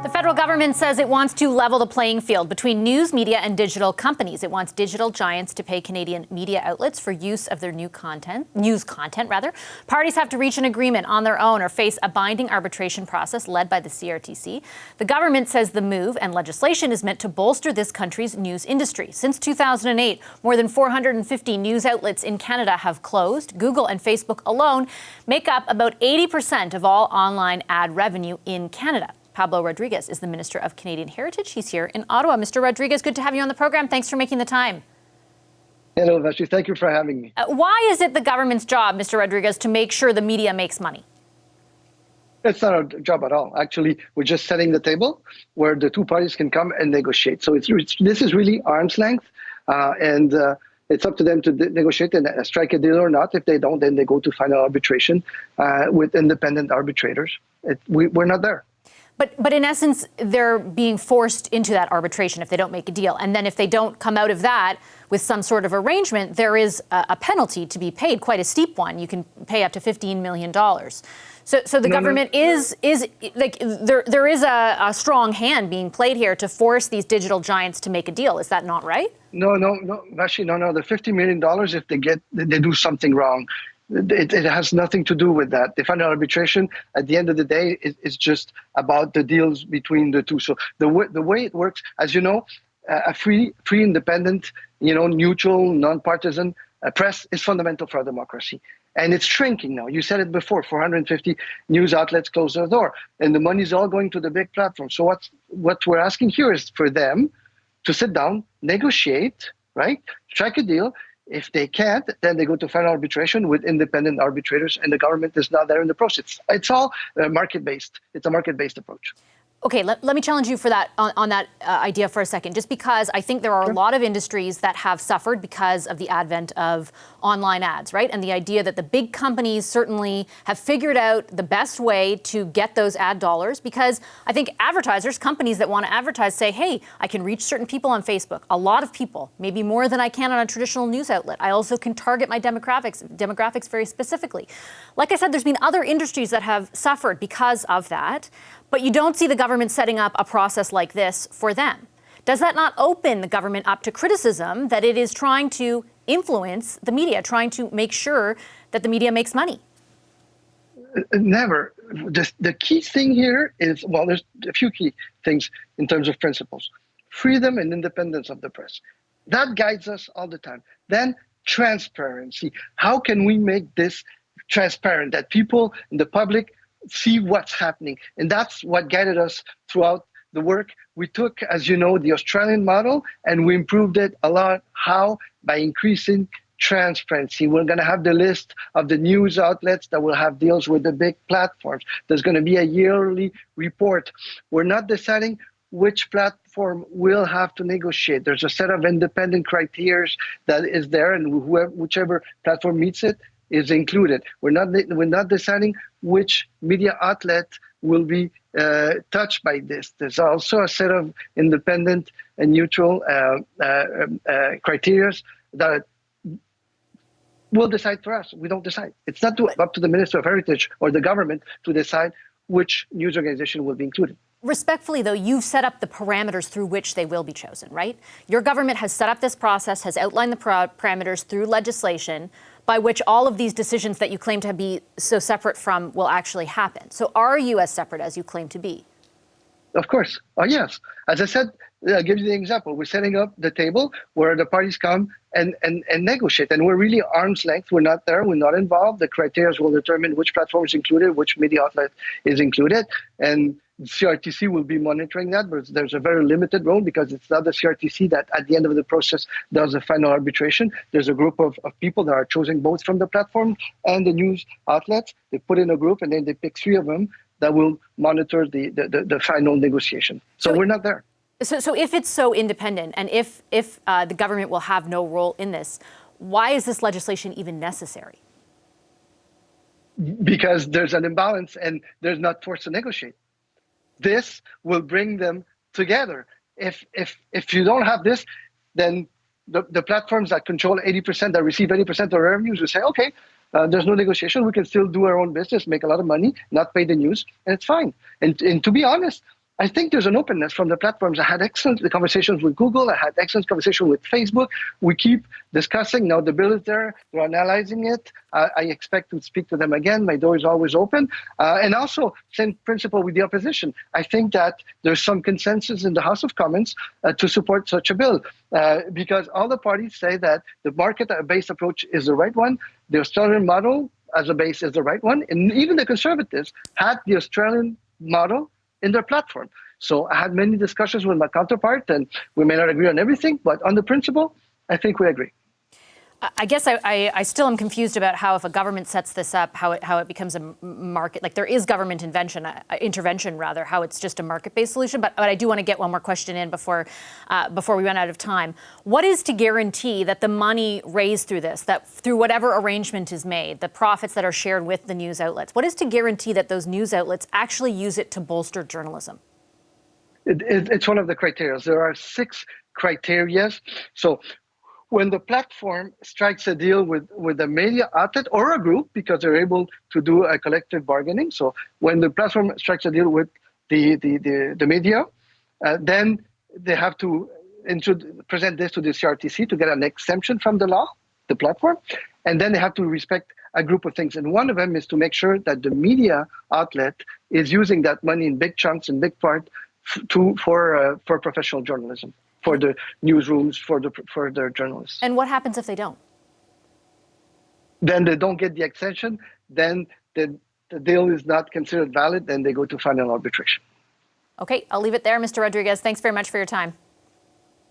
The federal government says it wants to level the playing field between news, media, and digital companies. It wants digital giants to pay Canadian media outlets for use of their news content. Parties have to reach an agreement on their own or face a binding arbitration process led by the CRTC. The government says the move and legislation is meant to bolster this country's news industry. Since 2008, more than 450 news outlets in Canada have closed. Google and Facebook alone make up about 80% of all online ad revenue in Canada. Pablo Rodriguez is the Minister of Canadian Heritage. He's here in Ottawa. Mr. Rodriguez, good to have you on the program. Thanks for making the time. Hello, Vashi. Thank you for having me. Why is it the government's job, Mr. Rodriguez, to make sure the media makes money? It's not our job at all. Actually, we're just setting the table where the two parties can come and negotiate. So this is really arm's length, and it's up to them to negotiate and strike a deal or not. If they don't, then they go to final arbitration with independent arbitrators. We're not there. But in essence, they're being forced into that arbitration if they don't make a deal. And then if they don't come out of that with some sort of arrangement, there is a penalty to be paid, quite a steep one. You can pay up to $15 million. So the government is like, there is a strong hand being played here to force these digital giants to make a deal. Is that not right? No, Vashi, no. The $50 million, if they do something wrong, it has nothing to do with that. The final arbitration, at the end of the day, is just about the deals between the two. So the way it works, as you know, a free, independent, neutral, non-partisan press is fundamental for our democracy. And it's shrinking now. You said it before, 450 news outlets close their door. And the money's all going to the big platforms. So what we're asking here is for them to sit down, negotiate, right? Strike a deal. If they can't, then they go to final arbitration with independent arbitrators, and the government is not there in the process. It's all market-based. It's a market-based approach. Okay, let me challenge you for that on that idea for a second, just because I think there are a lot of industries that have suffered because of the advent of online ads, right? And the idea that the big companies certainly have figured out the best way to get those ad dollars, because I think advertisers, companies that want to advertise say, hey, I can reach certain people on Facebook, a lot of people, maybe more than I can on a traditional news outlet. I also can target my demographics very specifically. Like I said, there's been other industries that have suffered because of that. But you don't see the government setting up a process like this for them. Does that not open the government up to criticism that it is trying to influence the media, trying to make sure that the media makes money? Never. The key thing here is, well, there's a few key things in terms of principles. Freedom and independence of the press. That guides us all the time. Then transparency. How can we make this transparent, that people in the public see what's happening? And that's what guided us throughout the work. We took, as you know, the Australian model, and we improved it a lot. How? By increasing transparency. We're going to have the list of the news outlets that will have deals with the big platforms. There's going to be a yearly report. We're not deciding which platform will have to negotiate. There's a set of independent criteria that is there, and whichever platform meets it is included. We're not deciding which media outlet will be touched by this. There's also a set of independent and neutral criteria that will decide for us. We don't decide. It's not up to the Minister of Heritage or the government to decide which news organization will be included. Respectfully, though, you've set up the parameters through which they will be chosen, right? Your government has set up this process, has outlined the parameters through legislation by which all of these decisions that you claim to be so separate from will actually happen. So are you as separate as you claim to be? Of course. Oh, yes. As I said, I'll give you the example. We're setting up the table where the parties come and negotiate. And we're really arm's length. We're not there. We're not involved. The criteria will determine which platform is included, which media outlet is included. And CRTC will be monitoring that, but there's a very limited role because it's not the CRTC that at the end of the process does the final arbitration. There's a group of people that are chosen both from the platform and the news outlets. They put in a group and then they pick 3 of them that will monitor the final negotiation. So we're not there. So if it's so independent and if the government will have no role in this, why is this legislation even necessary? Because there's an imbalance and there's not force to negotiate. This will bring them together. If you don't have this, then the platforms that control 80%, that receive 80% of the revenues will say, okay, there's no negotiation. We can still do our own business, make a lot of money, not pay the news, and it's fine. And to be honest, I think there's an openness from the platforms. I had excellent conversations with Google. I had excellent conversation with Facebook. We keep discussing. Now the bill is there. They're analyzing it. I expect to speak to them again. My door is always open. And also, same principle with the opposition. I think that there's some consensus in the House of Commons to support such a bill because all the parties say that the market-based approach is the right one. The Australian model as a base is the right one. And even the Conservatives had the Australian model in their platform. So I had many discussions with my counterpart, and we may not agree on everything, but on the principle, I think we agree. I guess I still am confused about how, if a government sets this up, how it becomes a market. Like, there is government intervention, how it's just a market-based solution. But I do want to get one more question in before we run out of time. What is to guarantee that the money raised through this, that through whatever arrangement is made, the profits that are shared with the news outlets, what is to guarantee that those news outlets actually use it to bolster journalism? It's one of the criteria. There are 6 criteria. So when the platform strikes a deal with a media outlet or a group, because they're able to do a collective bargaining. So when the platform strikes a deal with the media, then they have to present this to the CRTC to get an exemption from the law, the platform, and then they have to respect a group of things. And one of them is to make sure that the media outlet is using that money in big chunks, in big part, for professional journalism, for the newsrooms, for their journalists. And what happens if they don't? Then they don't get the extension. Then the deal is not considered valid. Then they go to final arbitration. Okay, I'll leave it there. Mr. Rodriguez, thanks very much for your time.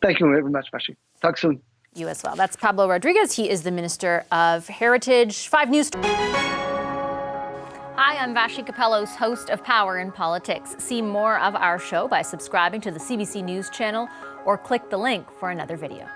Thank you very much, Mashi. Talk soon. You as well. That's Pablo Rodriguez. He is the Minister of Heritage. 5 News. Hi, I'm Vashi Capellos, host of Power in Politics. See more of our show by subscribing to the CBC News channel or click the link for another video.